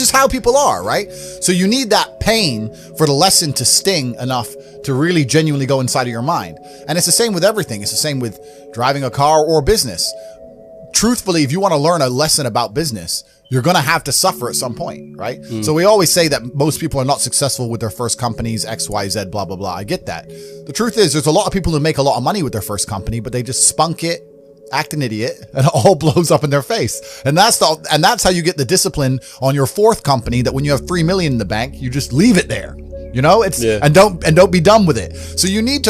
Just how people are, right? So you need that pain for the lesson to sting enough to really genuinely go inside of your mind. And it's the same with everything. It's the same with driving a car or business. Truthfully, if you want to learn a lesson about business, you're going to have to suffer at some point, right? So we always say that most people are not successful with their first companies, X, Y, Z, blah, blah, blah. I get that. The truth is there's a lot of people who make a lot of money with their first company, but they just spunk it, act an idiot, and it all blows up in their face. And that's how you get the discipline on your fourth company, that when you have 3 million in the bank, you just leave it there. You know, and don't be done with it. So you need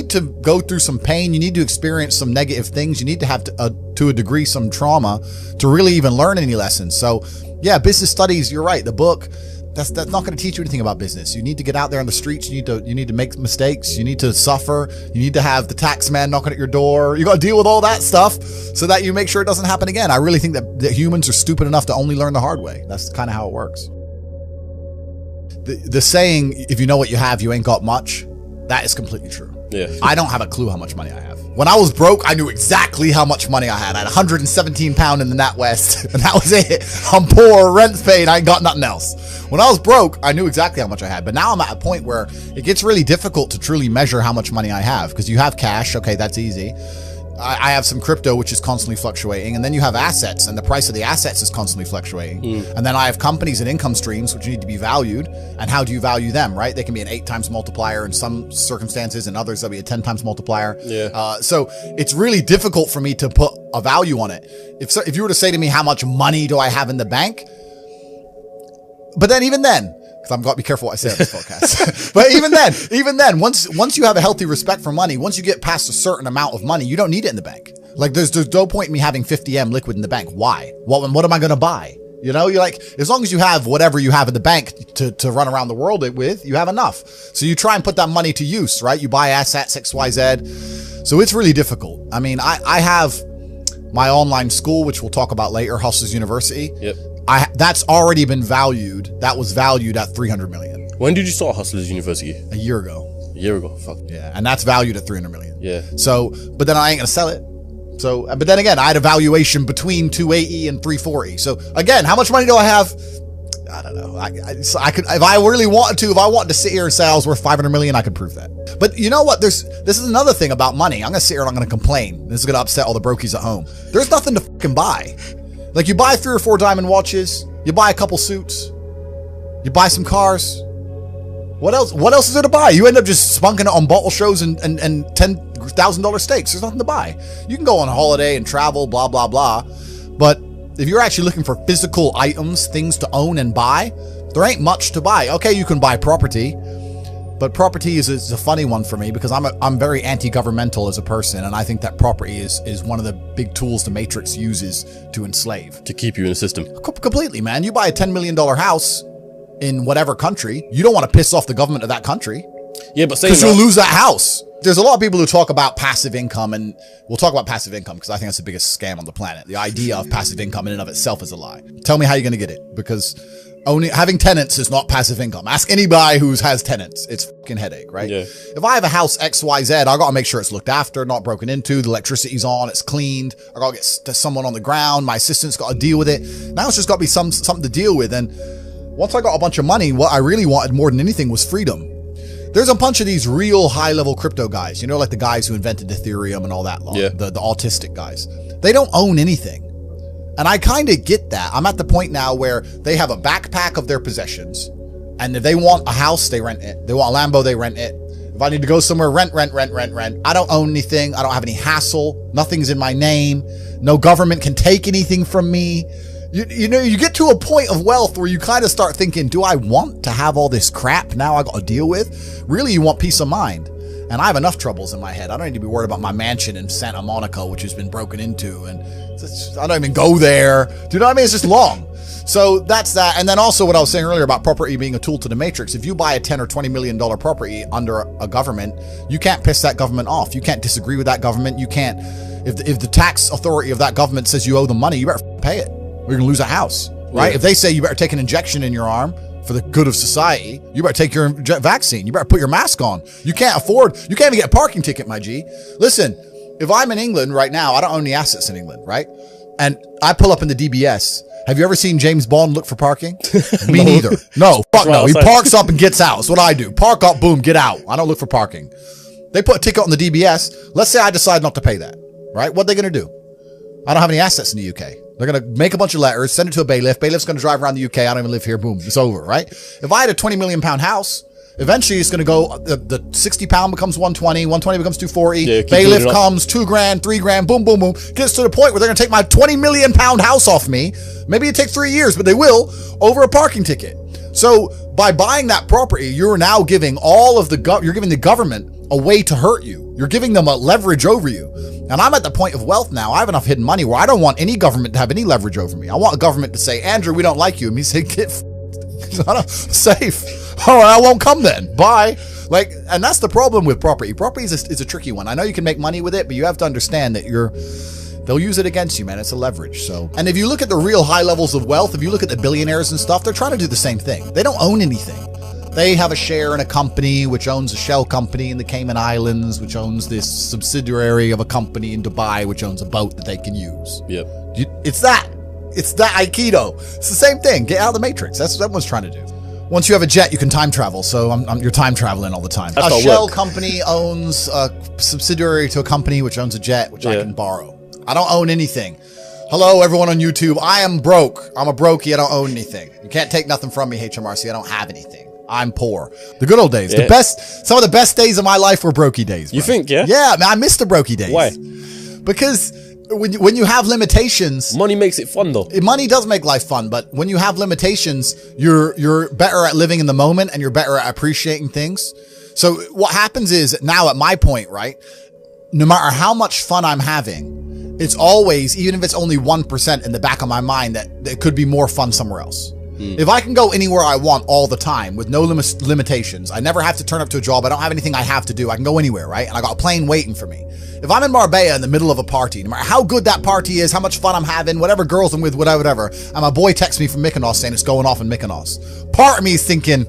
to go through some pain. You need to experience some negative things. You need to have to a degree some trauma to really even learn any lessons. So yeah, business studies, you're right. The book, that's not going to teach you anything about business. You need to get out there on the streets. You need to make mistakes. You need to suffer. You need to have the tax man knocking at your door. You got to deal with all that stuff so that you make sure it doesn't happen again. I really think that humans are stupid enough to only learn the hard way. That's kind of how it works. The saying, if you know what you have, you ain't got much, that is completely true. Yeah. I don't have a clue how much money I have. When I was broke, I knew exactly how much money I had. I had 117 pound in the NatWest, and that was it. I'm poor, rent's paid, I ain't got nothing else. When I was broke, I knew exactly how much I had. But now I'm at a point where it gets really difficult to truly measure how much money I have, because you have cash. Okay, that's easy. I have some crypto, which is constantly fluctuating. And then you have assets, and the price of the assets is constantly fluctuating. And then I have companies and income streams, which need to be valued. And how do you value them, right? They can be an 8 times multiplier in some circumstances, and others, they'll be a 10 times multiplier. Yeah. So it's really difficult for me to put a value on it. If you were to say to me, how much money do I have in the bank? But then even then, because I've got to be careful what I say on this podcast. But even then, once you have a healthy respect for money, once you get past a certain amount of money, you don't need it in the bank. Like there's no point in me having 50M liquid in the bank. Why? What am I going to buy? You know, you're like, as long as you have whatever you have in the bank to run around the world with, you have enough. So you try and put that money to use, right? You buy assets, XYZ. So it's really difficult. I mean, I have my online school, which we'll talk about later, Hustlers University. Yep. That's already been valued. That was valued at 300 million. When did you start Hustlers University? A year ago. A year ago. Fuck. Yeah. And that's valued at 300 million. Yeah. So, but then I ain't going to sell it. So, but then again, I had a valuation between 280 and 340. So again, how much money do I have? I don't know. I could, if I really wanted to, if I wanted to sit here and say I was worth 500 million, I could prove that. But you know what? This is another thing about money. I'm going to sit here and I'm going to complain. This is going to upset all the brokies at home. There's nothing to fucking buy. Like you buy 3 or 4 diamond watches, you buy a couple suits, you buy some cars. What else is there to buy? You end up just spunking it on bottle shows and $10,000 steaks. There's nothing to buy. You can go on a holiday and travel, blah, blah, blah. But if you're actually looking for physical items, things to own and buy, there ain't much to buy. Okay, you can buy property, but property is a funny one for me because I'm very anti-governmental as a person, and I think that property is one of the big tools the Matrix uses to enslave. To keep you in the system. Completely, man. You buy a $10 million house in whatever country, you don't want to piss off the government of that country. Yeah, but because you'll lose that house. There's a lot of people who talk about passive income, and we'll talk about passive income because I think that's the biggest scam on the planet. The idea of passive income in and of itself is a lie. Tell me how you're going to get it, because having tenants is not passive income. Ask anybody who has tenants. It's fucking headache, right? Yeah. If I have a house XYZ, I got to make sure it's looked after, not broken into, the electricity's on, it's cleaned. I got to get someone on the ground. My assistant's got to deal with it. Now it's just got to be something to deal with. And once I got a bunch of money, what I really wanted more than anything was freedom. There's a bunch of these real high-level crypto guys, you know, like the guys who invented Ethereum and all that, the autistic guys. They don't own anything. And I kind of get that. I'm at the point now where they have a backpack of their possessions, and if they want a house, they rent it. They want a Lambo, they rent it. If I need to go somewhere, rent. I don't own anything. I don't have any hassle. Nothing's in my name. No government can take anything from me. You know, you get to a point of wealth where you kind of start thinking, do I want to have all this crap now I got to deal with? Really, you want peace of mind. And I have enough troubles in my head. I don't need to be worried about my mansion in Santa Monica, which has been broken into. And I don't even go there. Do you know what I mean? It's just long. So that's that. And then also what I was saying earlier about property being a tool to the Matrix. If you buy a $10 or $20 million property under a government, you can't piss that government off. You can't disagree with that government. You can't, if the tax authority of that government says you owe them money, you better pay it. Or you're going to lose a house, right? Yeah. If they say you better take an injection in your arm for the good of society, you better take your vaccine. You better put your mask on. You can't even get a parking ticket, my G. Listen, if I'm in England right now, I don't own any assets in England, right? and I pull up in the DBS. Have you ever seen James Bond look for parking? Me neither. No, fuck no. He parks up and gets out. That's what I do. Park up, boom, get out. I don't look for parking. They put a ticket on the DBS. Let's say I decide not to pay that, right? What are they going to do? I don't have any assets in the UK. They're going to make a bunch of letters, send it to a bailiff. Bailiff's going to drive around the UK. I don't even live here. Boom, it's over, right? If I had a 20 million pound house, eventually it's going to go, the 60 pound becomes 120, 120 becomes 240. Yeah, bailiff comes, 2 grand, 3 grand, boom, boom, boom. Gets to the point where they're going to take my 20 million pound house off me. Maybe it takes 3 years, but they will, over a parking ticket. So by buying that property, you're now giving you're giving the government a way to hurt you. You're giving them a leverage over you. And I'm at the point of wealth now. I have enough hidden money where I don't want any government to have any leverage over me. I want a government to say, Andrew, we don't like you. And me say, get safe. All right, I won't come then. Bye. Like, and that's the problem with property. Property is a tricky one. I know you can make money with it, but you have to understand that they'll use it against you, man. It's a leverage. So, and if you look at the real high levels of wealth, if you look at the billionaires and stuff, they're trying to do the same thing. They don't own anything. They have a share in a company which owns a shell company in the Cayman Islands, which owns this subsidiary of a company in Dubai, which owns a boat that they can use. Yep. It's that Aikido. It's the same thing. Get out of the matrix. That's what everyone's trying to do. Once you have a jet, you can time travel. So you're time traveling all the time. A shell company owns a subsidiary to a company which owns a jet, which I can borrow. I don't own anything. Hello, everyone on YouTube. I am broke. I'm a brokey. I don't own anything. You can't take nothing from me, HMRC. I don't have anything. I'm poor. The good old days. Yeah. Some of the best days of my life were brokey days. Bro. You think, yeah? Yeah, man, I miss the brokey days. Why? Because when you have limitations, money makes it fun though. Money does make life fun, but when you have limitations, you're better at living in the moment and you're better at appreciating things. So what happens is now at my point, right? No matter how much fun I'm having, it's always, even if it's only 1% in the back of my mind, that it could be more fun somewhere else. If I can go anywhere I want all the time with no limitations, I never have to turn up to a job. I don't have anything I have to do. I can go anywhere, right? And I got a plane waiting for me. If I'm in Marbella in the middle of a party, no matter how good that party is, how much fun I'm having, whatever girls I'm with, whatever, and my boy texts me from Mykonos saying it's going off in Mykonos. Part of me is thinking,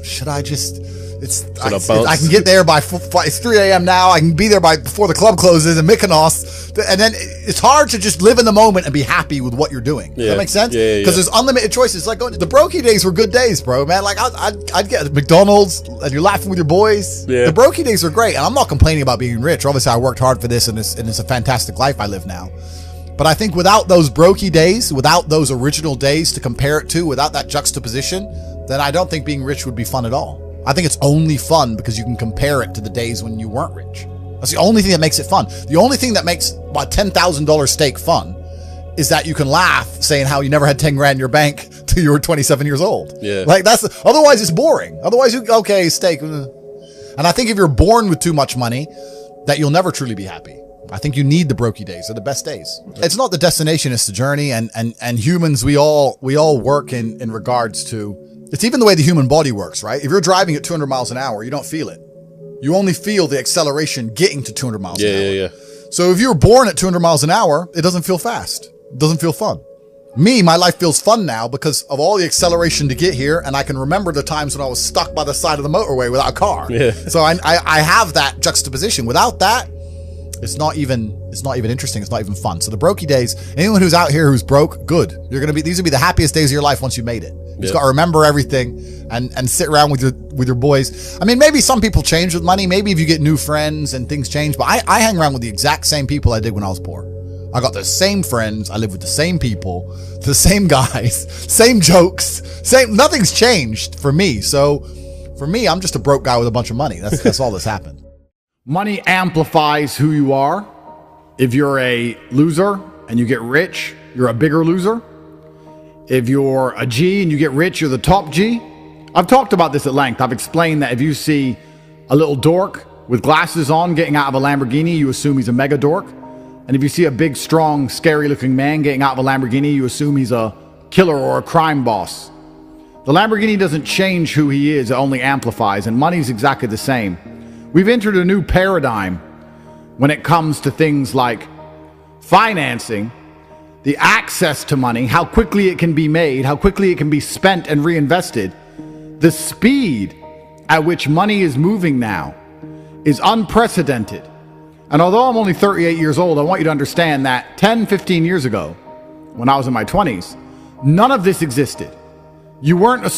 should I just... I can get there by it's 3 a.m. now. I can be there before the club closes in Mykonos. And then it's hard to just live in the moment and be happy with what you're doing. Does that make sense? Yeah. Because there's unlimited choices. Like the brokey days were good days, bro, man. Like I'd get McDonald's and you're laughing with your boys. Yeah. The brokey days were great. And I'm not complaining about being rich. Obviously, I worked hard for this and it's a fantastic life I live now. But I think without those brokey days, without those original days to compare it to, without that juxtaposition, then I don't think being rich would be fun at all. I think it's only fun because you can compare it to the days when you weren't rich. That's the only thing that makes it fun. The only thing that makes a $10,000 steak fun is that you can laugh saying how you never had 10 grand in your bank till you were 27 years old. Yeah. Like otherwise it's boring. Otherwise okay, steak. And I think if you're born with too much money, that you'll never truly be happy. I think you need the brokey days. They're the best days. It's not the destination, it's the journey. And humans, we all work in regards to, it's even the way the human body works, right? If you're driving at 200 miles an hour, you don't feel it. You only feel the acceleration getting to 200 miles an hour. Yeah. So if you're born at 200 miles an hour, it doesn't feel fast. It doesn't feel fun. My life feels fun now because of all the acceleration to get here. And I can remember the times when I was stuck by the side of the motorway without a car. Yeah. So I have that juxtaposition. Without that, it's not even interesting. It's not even fun. So the brokey days, anyone who's out here who's broke, good. These will be the happiest days of your life once you made it. You just got to remember everything and sit around with your boys. I mean, maybe some people change with money. Maybe if you get new friends and things change, but I hang around with the exact same people I did when I was poor. I got the same friends. I live with the same people, the same guys, same jokes, nothing's changed for me. So for me, I'm just a broke guy with a bunch of money. That's all that's happened. Money amplifies who you are. If you're a loser and you get rich, you're a bigger loser. If you're a G and you get rich, you're the top G. I've talked about this at length. I've explained that if you see a little dork with glasses on getting out of a Lamborghini, you assume he's a mega dork. And if you see a big, strong, scary-looking man getting out of a Lamborghini, you assume he's a killer or a crime boss. The Lamborghini doesn't change who he is, it only amplifies, and money's exactly the same. We've entered a new paradigm when it comes to things like financing, the access to money, how quickly it can be made, how quickly it can be spent and reinvested. The speed at which money is moving now is unprecedented. And although I'm only 38 years old, I want you to understand that 10, 15 years ago, when I was in my 20s, none of this existed. You weren't a